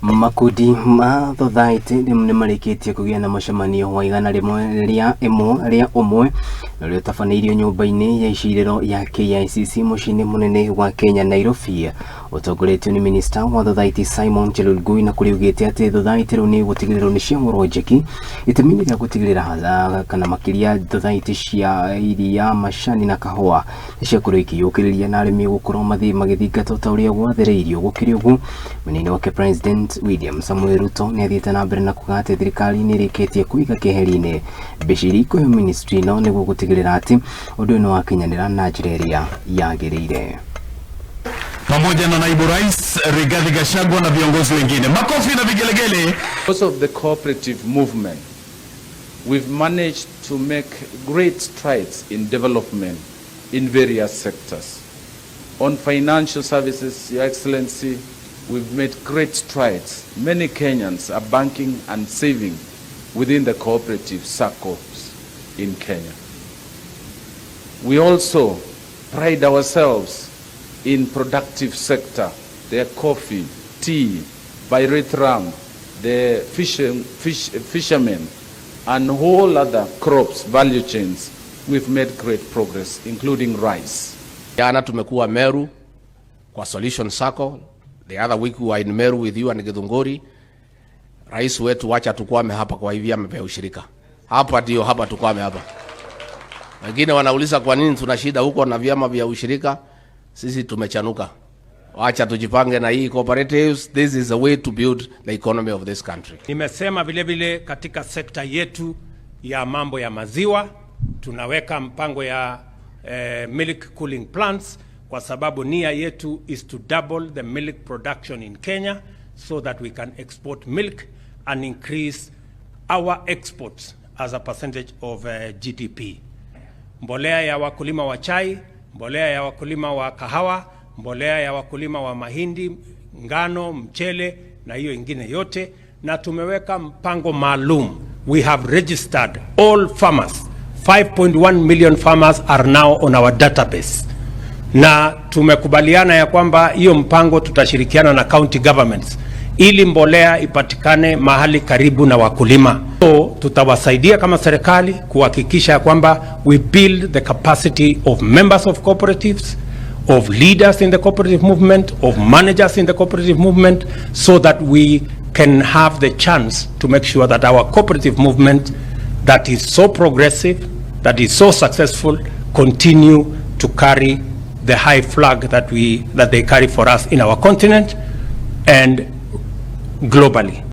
Makundi ma thothayati-ini nimarikitie kugia na mucemanio wa igana rimwe ria umwe uria utafaneirio nyumba-ini ya iciriro ya KICC mucii munene wa Kenya Nairobi. Utongoretio ni Minister wa thothayati Simon Chelugui na kuriugite ati thothayati riu ni gutigiriro ni ciamurwo jeki itemini ria gutigirira hatha kana makiria thothayati cia iria macani na kahua cia kuriki yukiriria na arimi gukorwo magithingata ta uria gwathereirio gukiri ugu munini wa President William Samuel Ruto ni athiete na mbere na kuga ati thirikari ni rikitie kuiga keheri-ini biciri ko ministry no niguo gutigirira ati undu no wakinyanira na njira iria yagiriire. Pamoja na naibu rais Rigathi Gachagua na viongozi wengine. Makofi na vigelegele. Because of the cooperative movement, we've managed to make great strides in development in various sectors. On financial services, Your Excellency, we've made great strides. Many Kenyans are banking and saving within the cooperative circles in Kenya. We also pride ourselves in productive sector, the coffee, tea, pirate rum, the fishermen, and whole other crops, value chains. We've made great progress, including rice. Jana tumekuwa Meru kwa Solution Circle. The other week we were in Meru with you and Githunguri. Rais wetu wacha tukwame hapa kwa hivi amepea ushirika. Hapa ndio hapa tukwame hapa. Wengine wanauliza kwa nini tuna shida huko na vyama vya ushirika. Sisi tumechanuka. Wacha tujipange na hii cooperatives. This is a way to build the economy of this country. Nimesema vile vile katika sekta yetu ya mambo ya maziwa tunaweka mpango ya milk cooling plants kwa sababu nia yetu is to double the milk production in Kenya so that we can export milk and increase our exports as a percentage of GDP. Mbolea ya wakulima wa chai, mbolea ya wakulima wa kahawa, mbolea ya wakulima wa mahindi, ngano, mchele na hiyo ingine yote, na tumeweka mpango maalum. We have registered all farmers. 5.1 million farmers are now on our database. Na tumekubaliana ya kwamba hiyo mpango tutashirikiana na county governments ili mbolea ipatikane mahali karibu na wakulima. So tutawasaidia kama serikali kuhakikisha kwamba we build the capacity of members of cooperatives, of leaders in the cooperative movement, of managers in the cooperative movement, so that we can have the chance to make sure that our cooperative movement that is so progressive, that is so successful, continue to carry the high flag that they carry for us in our continent and globally.